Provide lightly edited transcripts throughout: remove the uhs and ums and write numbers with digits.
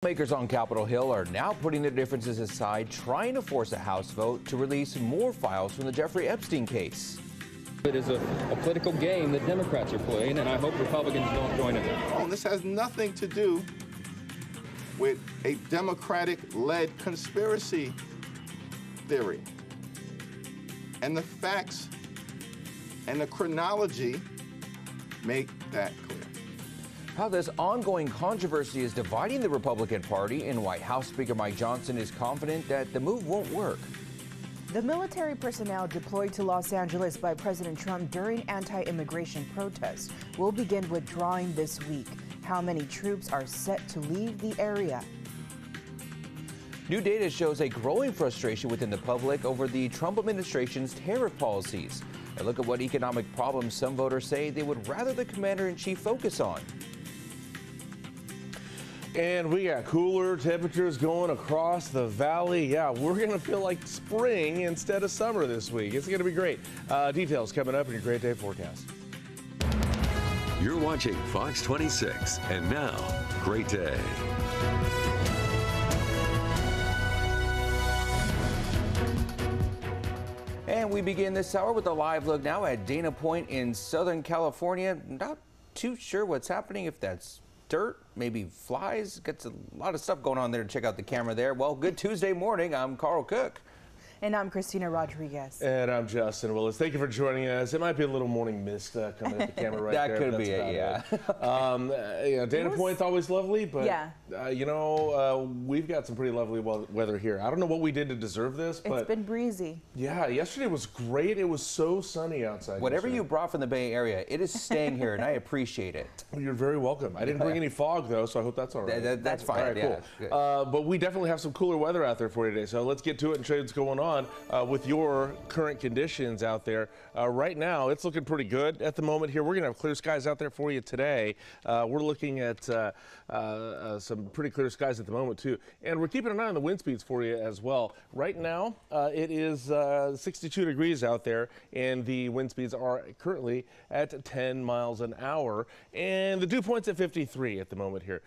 Lawmakers on Capitol Hill are now putting their differences aside, trying to force a House vote to release more files from the Jeffrey Epstein case. It is a political game that Democrats are playing, and I hope Republicans don't join it. Oh, this has nothing to do with a Democratic-led conspiracy theory. And the facts and the chronology make that clear. How this ongoing controversy is dividing the Republican Party, and why House Speaker Mike Johnson is confident that the move won't work. The military personnel deployed to Los Angeles by President Trump during anti-immigration protests will begin withdrawing this week. How many troops are set to leave the area? New data shows a growing frustration within the public over the Trump administration's tariff policies. A look at what economic problems some voters say they would rather the commander-in-chief focus on. And we got cooler temperatures going across the valley. Yeah, we're going to feel like spring instead of summer this week. It's going to be great. Details coming up in your Great Day forecast. You're watching Fox 26, and now, Great Day. And we begin this hour with a live look now at Dana Point in Southern California. Not too sure what's happening, if that's dirt, maybe flies. Gets a lot of stuff going on there. Check out the camera there. Well, good Tuesday morning. I'm Carl Cook. And I'm Christina Rodriguez. And I'm Justin Willis. Thank you for joining us. It might be a little morning mist coming at the camera right that there. That could be it, yeah. Dana Point's always lovely, but yeah. We've got some pretty lovely weather here. I don't know what we did to deserve this, but it's been breezy. Yeah, yesterday was great. It was so sunny outside. Whatever you brought from the Bay Area, it is staying here, and I appreciate it. You're very welcome. I didn't bring any fog, though, so I hope that's all right. That's fine. All right, yeah, cool. But we definitely have some cooler weather out there for you today, so let's get to it and show you what's going on with your current conditions out there. Right now, it's looking pretty good at the moment here. We're going to have clear skies out there for you today. We're looking at some pretty clear skies at the moment, too. And we're keeping an eye on the wind speeds for you as well. Right now, it is 62 degrees out there, and the wind speeds are currently at 10 miles an hour. And the dew point's at 53 at the moment here.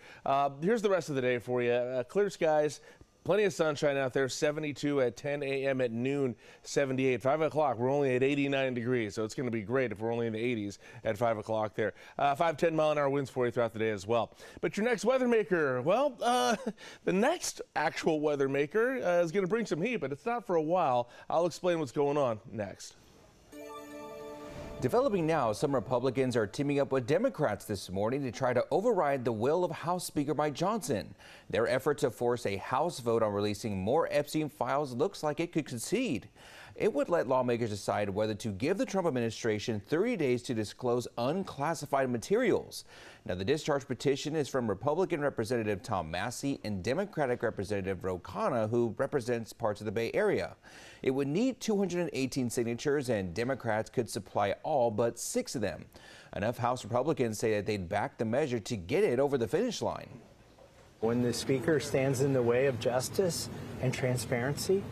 Here's the rest of the day for you. Clear skies. Plenty of sunshine out there, 72 at 10 a.m. at noon, 78. 5 o'clock, we're only at 89 degrees, so it's going to be great if we're only in the 80s at 5 o'clock there. 5-10 mile-an-hour winds for you throughout the day as well. But your next weather maker, well, the next actual weather maker is going to bring some heat, but it's not for a while. I'll explain what's going on next. Developing now, some Republicans are teaming up with Democrats this morning to try to override the will of House Speaker Mike Johnson. Their effort to force a House vote on releasing more Epstein files looks like it could succeed. It would let lawmakers decide whether to give the Trump administration 30 days to disclose unclassified materials. Now, the discharge petition is from Republican Representative Tom Massey and Democratic Representative Ro Khanna, who represents parts of the Bay Area. It would need 218 signatures, and Democrats could supply all but 6 of them. Enough House Republicans say that they'd back the measure to get it over the finish line. When the Speaker stands in the way of justice and transparency,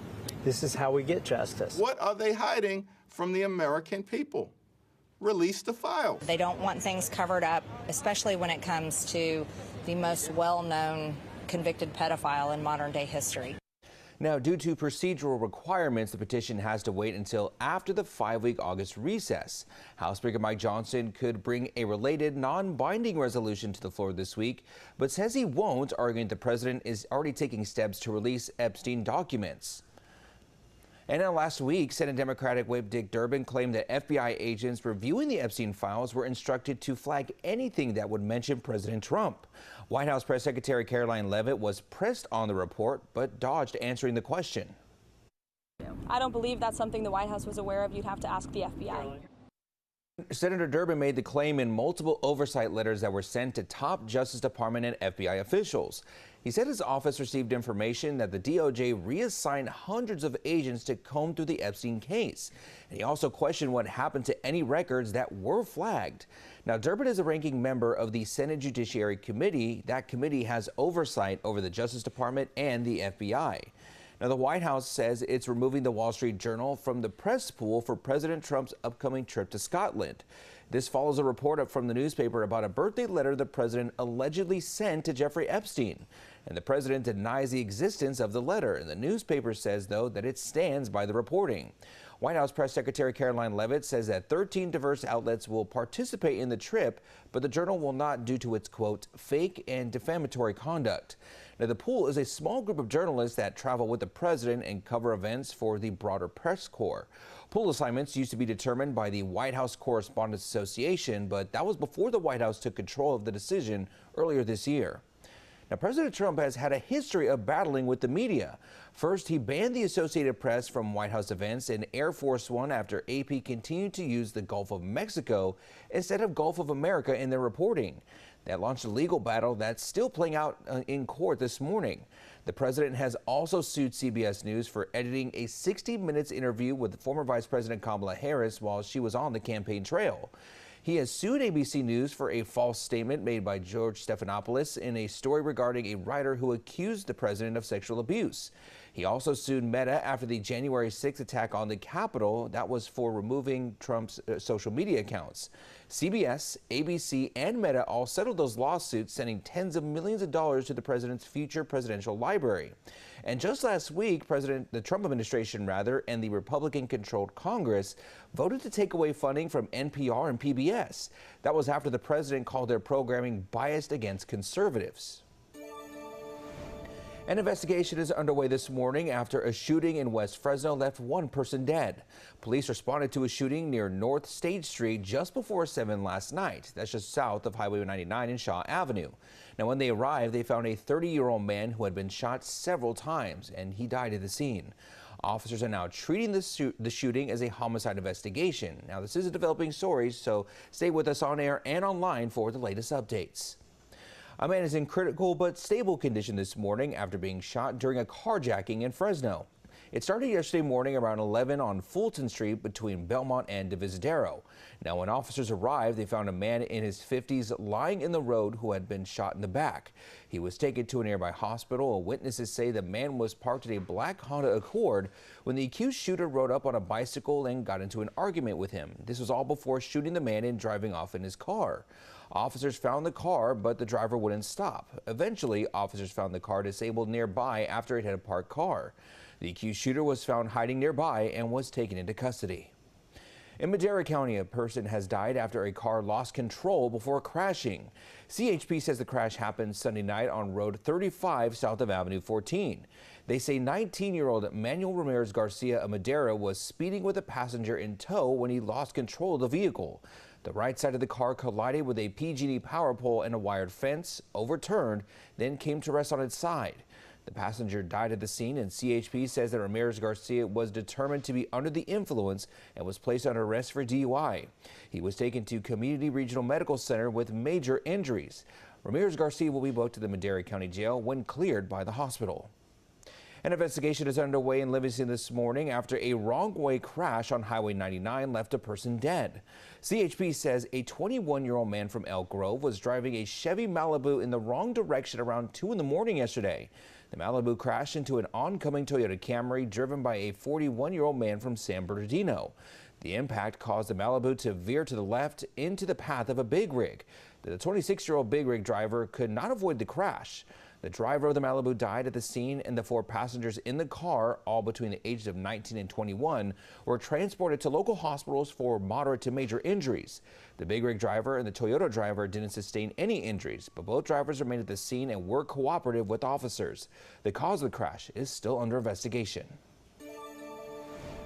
this is how we get justice. What are they hiding from the American people? Release the files. They don't want things covered up, especially when it comes to the most well-known convicted pedophile in modern-day history. Now, due to procedural requirements, the petition has to wait until after the 5-week August recess. House Speaker Mike Johnson could bring a related non-binding resolution to the floor this week, but says he won't, arguing the president is already taking steps to release Epstein documents. And then last week, Senate Democratic Whip Dick Durbin claimed that FBI agents reviewing the Epstein files were instructed to flag anything that would mention President Trump. White House Press Secretary Caroline Leavitt was pressed on the report, but dodged answering the question. I don't believe that's something the White House was aware of. You'd have to ask the FBI. Senator Durbin made the claim in multiple oversight letters that were sent to top Justice Department and FBI officials. He said his office received information that the DOJ reassigned hundreds of agents to comb through the Epstein case. And he also questioned what happened to any records that were flagged. Now, Durbin is a ranking member of the Senate Judiciary Committee. That committee has oversight over the Justice Department and the FBI. Now, the White House says it's removing the Wall Street Journal from the press pool for President Trump's upcoming trip to Scotland. This follows a report up from the newspaper about a birthday letter the president allegedly sent to Jeffrey Epstein. And the president denies the existence of the letter. And the newspaper says, though, that it stands by the reporting. White House Press Secretary Caroline Leavitt says that 13 diverse outlets will participate in the trip, but the journal will not due to its, quote, fake and defamatory conduct. Now, the pool is a small group of journalists that travel with the president and cover events for the broader press corps. Pool assignments used to be determined by the White House Correspondents Association, but that was before the White House took control of the decision earlier this year. Now, President Trump has had a history of battling with the media. First, he banned the Associated Press from White House events and Air Force One after AP continued to use the Gulf of Mexico instead of Gulf of America in their reporting. That launched a legal battle that's still playing out in court this morning. The president has also sued CBS News for editing a 60 Minutes interview with former Vice President Kamala Harris while she was on the campaign trail. He has sued ABC News for a false statement made by George Stephanopoulos in a story regarding a writer who accused the president of sexual abuse. He also sued Meta after the January 6th attack on the Capitol. That was for removing Trump's social media accounts. CBS, ABC, and Meta all settled those lawsuits, sending tens of millions of dollars to the president's future presidential library. And just last week, the Trump administration, and the Republican-controlled Congress voted to take away funding from NPR and PBS. That was after the president called their programming biased against conservatives. An investigation is underway this morning after a shooting in West Fresno left one person dead. Police responded to a shooting near North State Street just before 7 last night. That's just south of Highway 99 and Shaw Avenue. Now, when they arrived, they found a 30-year-old man who had been shot several times, and he died at the scene. Officers are now treating the shooting as a homicide investigation. Now, this is a developing story, so stay with us on air and online for the latest updates. A man is in critical but stable condition this morning after being shot during a carjacking in Fresno. It started yesterday morning around 11 on Fulton Street between Belmont and Divisadero. Now, when officers arrived, they found a man in his 50s lying in the road who had been shot in the back. He was taken to a nearby hospital. Witnesses say the man was parked in a black Honda Accord when the accused shooter rode up on a bicycle and got into an argument with him. This was all before shooting the man and driving off in his car. Officers found the car, but the driver wouldn't stop. Eventually, officers found the car disabled nearby after it hit a parked car. The accused shooter was found hiding nearby and was taken into custody. In Madera County, a person has died after a car lost control before crashing. CHP says the crash happened Sunday night on Road 35 south of Avenue 14. They say 19-year-old Manuel Ramirez Garcia of Madera was speeding with a passenger in tow when he lost control of the vehicle. The right side of the car collided with a PG&E power pole and a wired fence, overturned, then came to rest on its side. The passenger died at the scene, and CHP says that Ramirez Garcia was determined to be under the influence and was placed under arrest for DUI. He was taken to Community Regional Medical Center with major injuries. Ramirez Garcia will be booked to the Madera County Jail when cleared by the hospital. An investigation is underway in Livingston this morning after a wrong-way crash on Highway 99 left a person dead. CHP says a 21-year-old man from Elk Grove was driving a Chevy Malibu in the wrong direction around 2 in the morning yesterday. The Malibu crashed into an oncoming Toyota Camry driven by a 41-year-old man from San Bernardino. The impact caused the Malibu to veer to the left into the path of a big rig. The 26-year-old big rig driver could not avoid the crash. The driver of the Malibu died at the scene, and the 4 passengers in the car, all between the ages of 19 and 21, were transported to local hospitals for moderate to major injuries. The big rig driver and the Toyota driver didn't sustain any injuries, but both drivers remained at the scene and were cooperative with officers. The cause of the crash is still under investigation.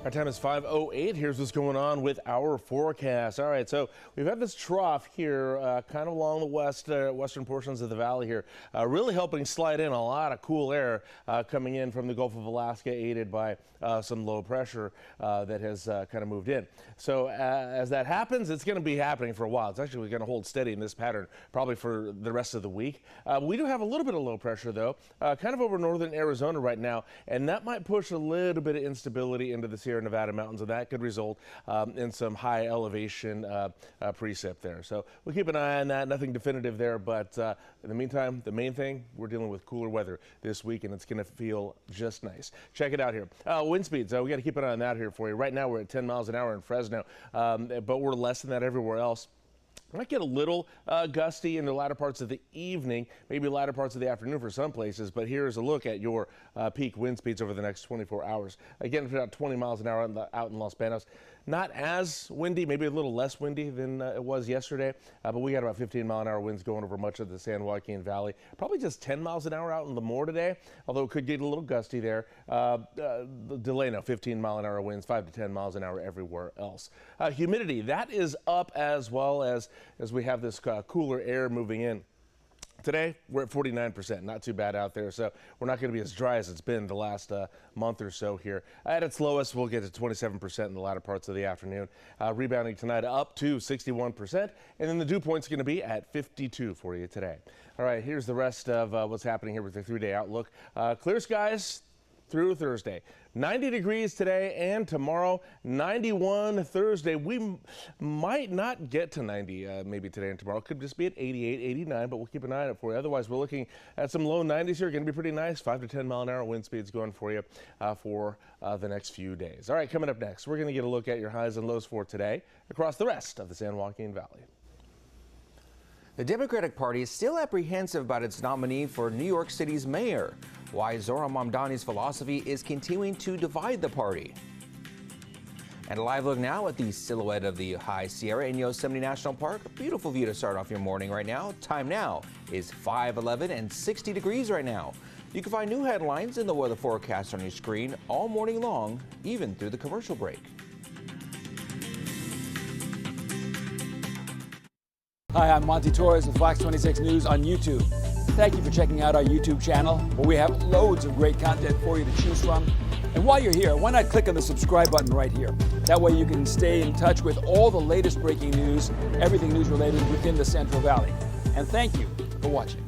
Our time is 5:08. Here's what's going on with our forecast. All right, so we've had this trough here kind of along the western portions of the valley here, really helping slide in a lot of cool air coming in from the Gulf of Alaska, aided by some low pressure that has kind of moved in. So as that happens, it's going to be happening for a while. It's actually going to hold steady in this pattern probably for the rest of the week. We do have a little bit of low pressure, though, kind of over northern Arizona right now, and that might push a little bit of instability into the Sierra Sierra Nevada mountains, and that could result in some high elevation precip there. So we'll keep an eye on that. Nothing definitive there, but in the meantime, the main thing, we're dealing with cooler weather this week, and it's going to feel just nice. Check it out here. Wind speeds, we got to keep an eye on that here for you. Right now, we're at 10 miles an hour in Fresno, but we're less than that everywhere else. Might get a little gusty in the latter parts of the evening, maybe latter parts of the afternoon for some places, but here's a look at your peak wind speeds over the next 24 hours. Again, about 20 miles an hour out in Los Banos. Not as windy, maybe a little less windy than it was yesterday, but we got about 15-mile-an-hour winds going over much of the San Joaquin Valley. Probably just 10 miles an hour out in Lemoore today, although it could get a little gusty there. Delano, 15-mile-an-hour winds, 5 to 10 miles an hour everywhere else. Humidity, that is up as well as we have this cooler air moving in. Today, we're at 49%, not too bad out there, so we're not going to be as dry as it's been the last month or so here. At its lowest, we'll get to 27% in the latter parts of the afternoon. Rebounding tonight up to 61%, and then the dew point's going to be at 52 for you today. All right, here's the rest of what's happening here with the 3-day outlook. Clear skies through Thursday. 90 degrees today and tomorrow, 91 Thursday. We might not get to 90 maybe today and tomorrow. Could just be at 88, 89, but we'll keep an eye on it for you. Otherwise, we're looking at some low 90s here. Going to be pretty nice. 5 to 10 mile an hour wind speeds going for you for the next few days. All right, coming up next, we're going to get a look at your highs and lows for today across the rest of the San Joaquin Valley. The Democratic Party is still apprehensive about its nominee for New York City's mayor. Why Zohran Mamdani's philosophy is continuing to divide the party. And a live look now at the silhouette of the High Sierra in Yosemite National Park. A beautiful view to start off your morning right now. Time now is 5:11 and 60 degrees right now. You can find new headlines in the weather forecast on your screen all morning long, even through the commercial break. Hi, I'm Monty Torres with Fox 26 News on YouTube. Thank you for checking out our YouTube channel, where we have loads of great content for you to choose from. And while you're here, why not click on the subscribe button right here? That way you can stay in touch with all the latest breaking news, everything news related within the Central Valley. And thank you for watching.